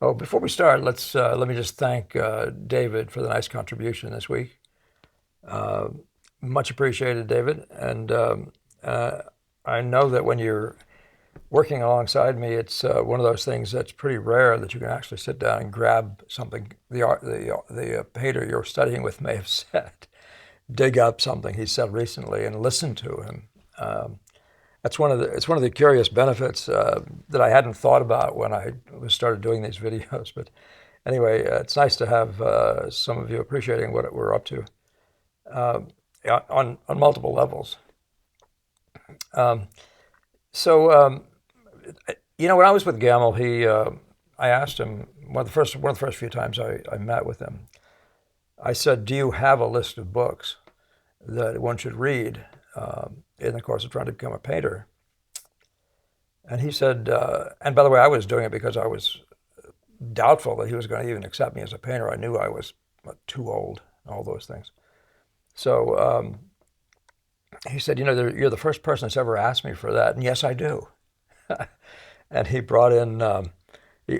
Oh, before we start, let me just thank David for the nice contribution this week. Uh, Much appreciated, David. And I know that when you're working alongside me, it's one of those things that's pretty rare that you can actually sit down and grab something the painter you're studying with may have said, dig up something he said recently, and listen to him. Um, that's one of the curious benefits that I hadn't thought about when I was started doing these videos. But anyway, it's nice to have some of you appreciating what we're up to uh, on multiple levels. Um, so when I was with Gammell, I asked him one of the first few times I met with him. I said, "Do you have a list of books that one should read in the course of trying to become a painter?" And he said, and by the way, I was doing it because I was doubtful that he was going to even accept me as a painter. I knew I was too old, and all those things. So he said, you're the first person that's ever asked me for that. And yes, I do. And he brought in, he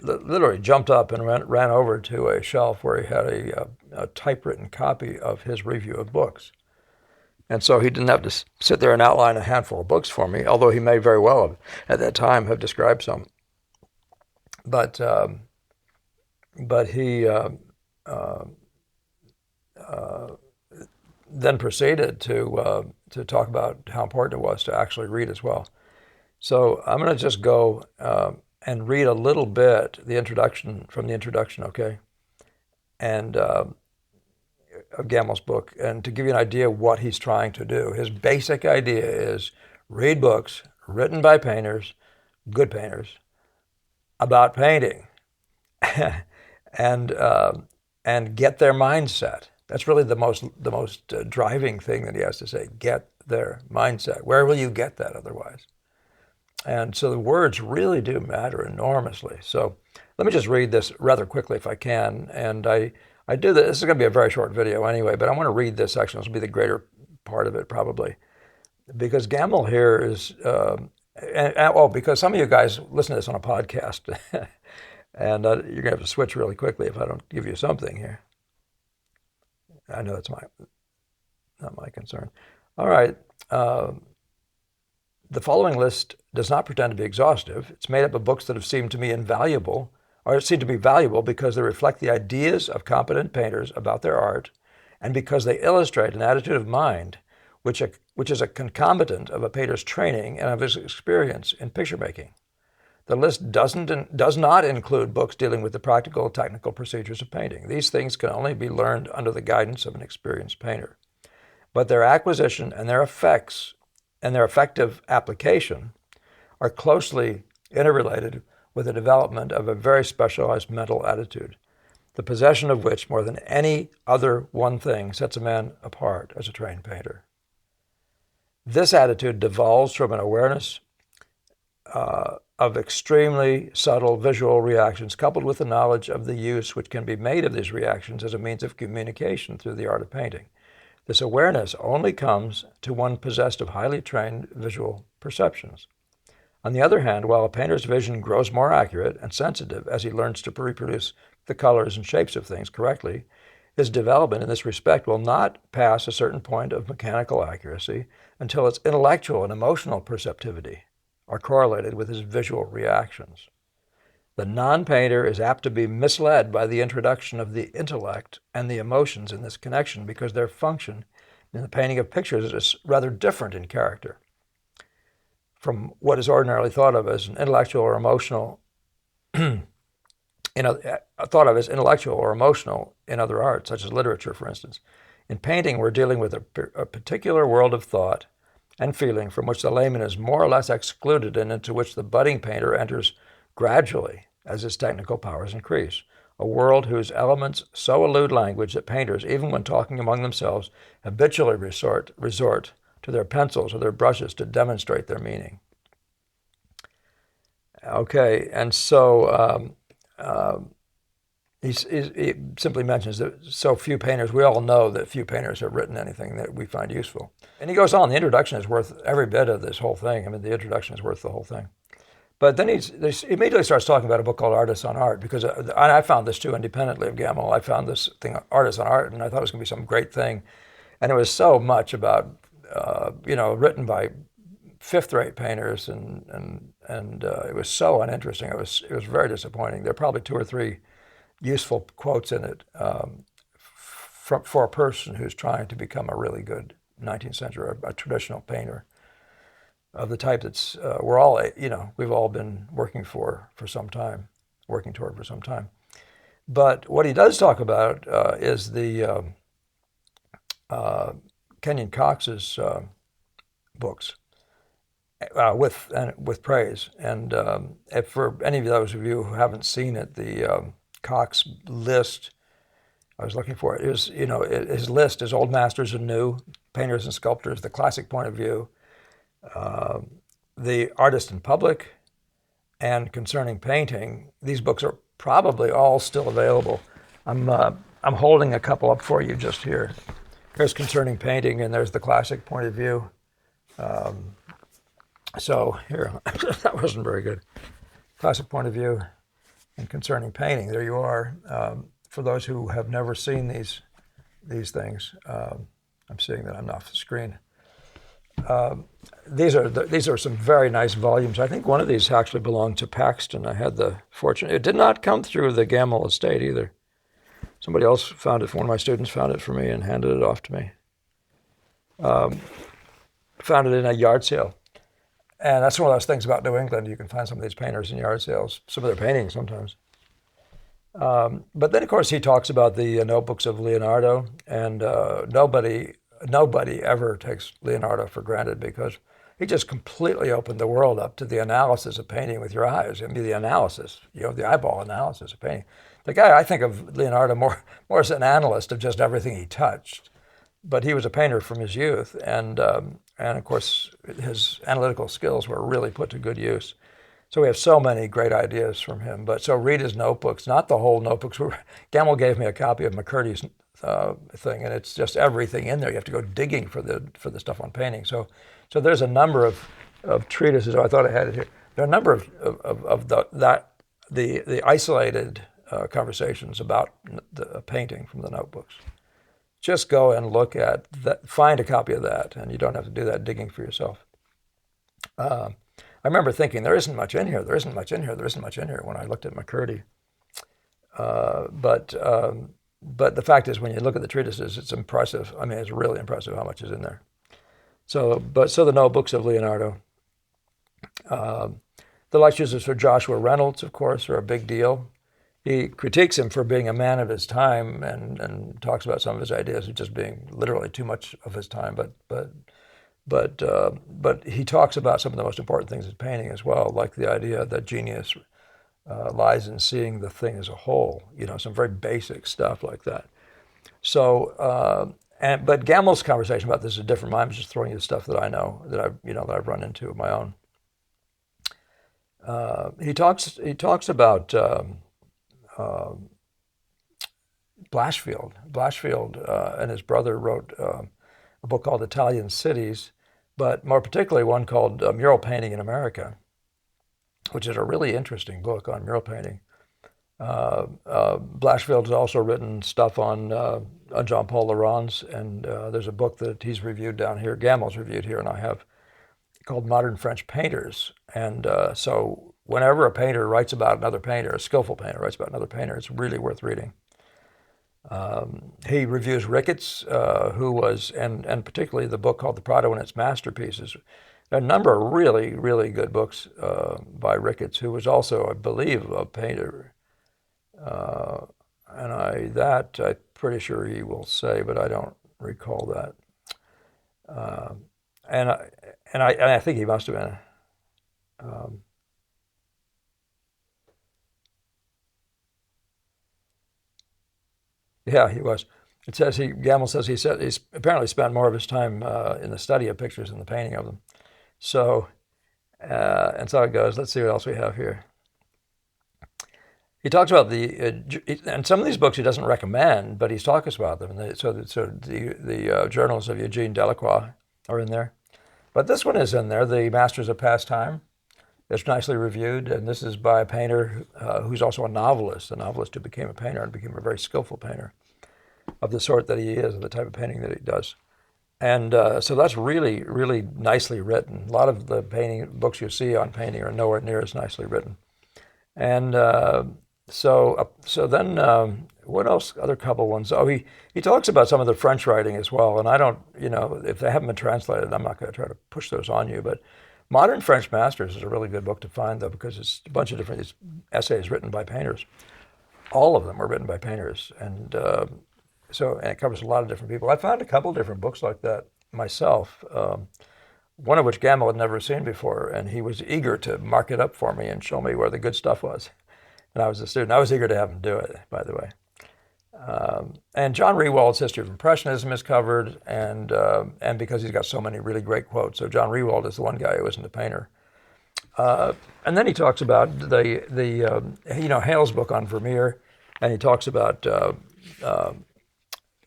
literally jumped up and ran over to a shelf where he had a typewritten copy of his review of books. And so he didn't have to sit there and outline a handful of books for me, although he may very well have, at that time, have described some. But he uh, then proceeded to talk about how important it was to actually read as well. So I'm going to just go and read a little bit from the introduction, okay, and of Gammell's book, and to give you an idea of what he's trying to do. His basic idea is read books written by painters, good painters, about painting, and get their mindset. That's really the most driving thing that he has to say. Get their mindset. Where will you get that otherwise? And so the words really do matter enormously. So let me just read this rather quickly if I can. And I do this. This is going to be a very short video anyway, but I want to read this section. This will be the greater part of it probably, because Gammell here is, because some of you guys listen to this on a podcast, and you're going to have to switch really quickly if I don't give you something here. I know that's not my concern. All right. The following list does not pretend to be exhaustive. It's made up of books that have seemed to me invaluable, or seem to be valuable because they reflect the ideas of competent painters about their art, and because they illustrate an attitude of mind which is a concomitant of a painter's training and of his experience in picture making. The list does not include books dealing with the practical, technical procedures of painting. These things can only be learned under the guidance of an experienced painter. But their acquisition and their effects and their effective application are closely interrelated with the development of a very specialized mental attitude, the possession of which, more than any other one thing, sets a man apart as a trained painter. This attitude devolves from an awareness of extremely subtle visual reactions, coupled with the knowledge of the use which can be made of these reactions as a means of communication through the art of painting. This awareness only comes to one possessed of highly trained visual perceptions. On the other hand, while a painter's vision grows more accurate and sensitive as he learns to reproduce the colors and shapes of things correctly, his development in this respect will not pass a certain point of mechanical accuracy until its intellectual and emotional perceptivity are correlated with his visual reactions. The non-painter is apt to be misled by the introduction of the intellect and the emotions in this connection because their function in the painting of pictures is rather different in character from what is ordinarily thought of as an intellectual or emotional, thought of as intellectual or emotional in other arts, such as literature, for instance. In painting, we're dealing with a particular world of thought and feeling from which the layman is more or less excluded and into which the budding painter enters gradually as his technical powers increase. A world whose elements so elude language that painters, even when talking among themselves, habitually resort to their pencils or their brushes to demonstrate their meaning. Okay, and so he simply mentions that so few painters, we all know that few painters have written anything that we find useful. And he goes on, the introduction is worth every bit of this whole thing. I mean, the introduction is worth the whole thing. But then he immediately starts talking about a book called Artists on Art, because I found this too independently of Gammell. I found this thing, Artists on Art, and I thought it was going to be some great thing. And it was so much about, written by fifth-rate painters, and it was so uninteresting. It was very disappointing. There are probably two or three useful quotes in it for a person who's trying to become a really good 19th century, a traditional painter of the type that's we've all been working for some time, working toward for some time. But what he does talk about is the Kenyon Cox's books with praise. And if for any of those of you who haven't seen it, the Cox list, I was looking for it. His list is Old Masters and New, Painters and Sculptors, The Classic Point of View, The Artist in Public, and Concerning Painting. These books are probably all still available. I'm holding a couple up for you just here. Here's Concerning Painting, and there's The Classic Point of View. So here, that wasn't very good. Classic Point of View and Concerning Painting. There you are. For those who have never seen these things, I'm seeing that I'm off the screen. These are some very nice volumes. I think one of these actually belonged to Paxton. I had the fortune. It did not come through the Gammell estate either. Somebody else found it. One of my students found it for me and handed it off to me. Found it in a yard sale. And that's one of those things about New England. You can find some of these painters in yard sales, some of their paintings sometimes. But then, of course, he talks about the notebooks of Leonardo, and nobody ever takes Leonardo for granted, because he just completely opened the world up to the analysis of painting with your eyes. I mean, the analysis, the eyeball analysis of painting. The guy, I think of Leonardo more as an analyst of just everything he touched. But he was a painter from his youth, and of course, his analytical skills were really put to good use. So we have so many great ideas from him. But so read his notebooks, not the whole notebooks. Gammell gave me a copy of McCurdy's thing, and it's just everything in there. You have to go digging for the stuff on painting. So there's a number of treatises. Oh, I thought I had it here. There are a number of the isolated conversations about the painting from the notebooks. Just go and look at that, find a copy of that, and you don't have to do that digging for yourself. I remember thinking, there isn't much in here when I looked at McCurdy. But the fact is, when you look at the treatises, it's impressive. I mean, it's really impressive how much is in there. So the notebooks of Leonardo. The lectures for Joshua Reynolds, of course, are a big deal. He critiques him for being a man of his time, and talks about some of his ideas as just being literally too much of his time. But he talks about some of the most important things in painting as well, like the idea that genius lies in seeing the thing as a whole. Some very basic stuff like that. So, but Gammell's conversation about this is different. I'm just throwing you the stuff that I know, that I've run into of my own. He talks about Blashfield. Blashfield and his brother wrote a book called Italian Cities, but more particularly one called Mural Painting in America, which is a really interesting book on mural painting. Blashfield has also written stuff on Jean-Paul Laurens, and there's a book that he's reviewed down here, Gammell's reviewed here, and I have, called Modern French Painters. And so whenever a painter writes about another painter, a skillful painter writes about another painter, it's really worth reading. He reviews Ricketts, who was, and particularly the book called The Prado and Its Masterpieces. There are a number of really, really good books by Ricketts, who was also, I believe, a painter. And I'm pretty sure he will say, but I don't recall that. And I think he must have been. Yeah, he was. It says Gammell says he's apparently spent more of his time in the study of pictures than the painting of them. So, and so it goes. Let's see what else we have here. He talks about and some of these books he doesn't recommend, but he talks about them. And so the journals of Eugene Delacroix are in there. But this one is in there, The Masters of Past Time. It's nicely reviewed, and this is by a painter who's also a novelist who became a painter and became a very skillful painter of the sort that he is, and the type of painting that he does. And so that's really, really nicely written. A lot of the painting books you see on painting are nowhere near as nicely written. And so then what else? Other couple ones. Oh, he talks about some of the French writing as well. And I don't, if they haven't been translated, I'm not going to try to push those on you. But Modern French Masters is a really good book to find, though, because it's a bunch of different these essays written by painters. All of them are written by painters, and it covers a lot of different people. I found a couple different books like that myself. One of which Gammell had never seen before, and he was eager to mark it up for me and show me where the good stuff was. And I was a student. I was eager to have him do it, by the way. And John Rewald's History of Impressionism is covered, and because he's got so many really great quotes. So John Rewald is the one guy who isn't a painter. And then he talks about the Hale's book on Vermeer, and he talks about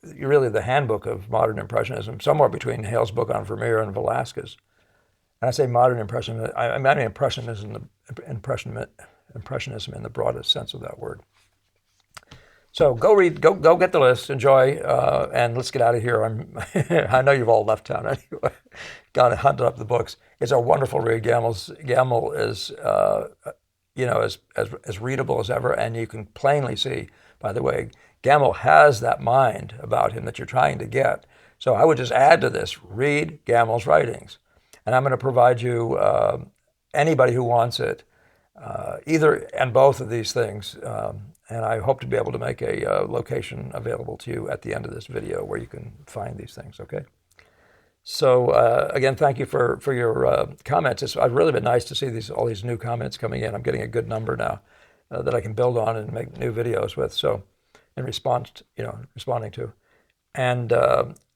really the handbook of modern impressionism, somewhere between Hale's book on Vermeer and Velasquez. And I say modern impressionism, I mean impressionism in the broadest sense of that word. So go read, go get the list, enjoy, and let's get out of here. I know you've all left town anyway. Gone and hunted up the books. It's a wonderful read. Gammell is, as readable as ever, and you can plainly see, by the way, Gammell has that mind about him that you're trying to get. So I would just add to this: read Gammell's writings, and I'm going to provide you anybody who wants it, either and both of these things. And I hope to be able to make a location available to you at the end of this video where you can find these things, okay? So again, thank you for your comments. It's really been nice to see all these new comments coming in. I'm getting a good number now that I can build on and make new videos with. So in response, responding to. And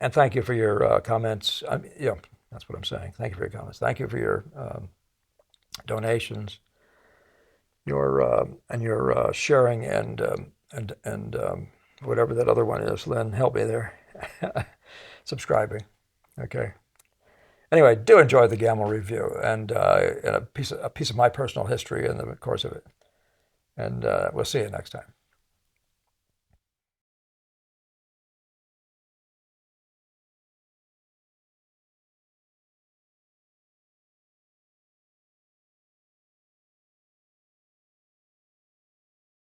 thank you for your comments. That's what I'm saying. Thank you for your comments. Thank you for your donations. Your sharing and whatever that other one is. Lynn, help me there. Subscribing. Okay. Anyway, do enjoy the Gammell review and a piece of my personal history in the course of it. And we'll see you next time.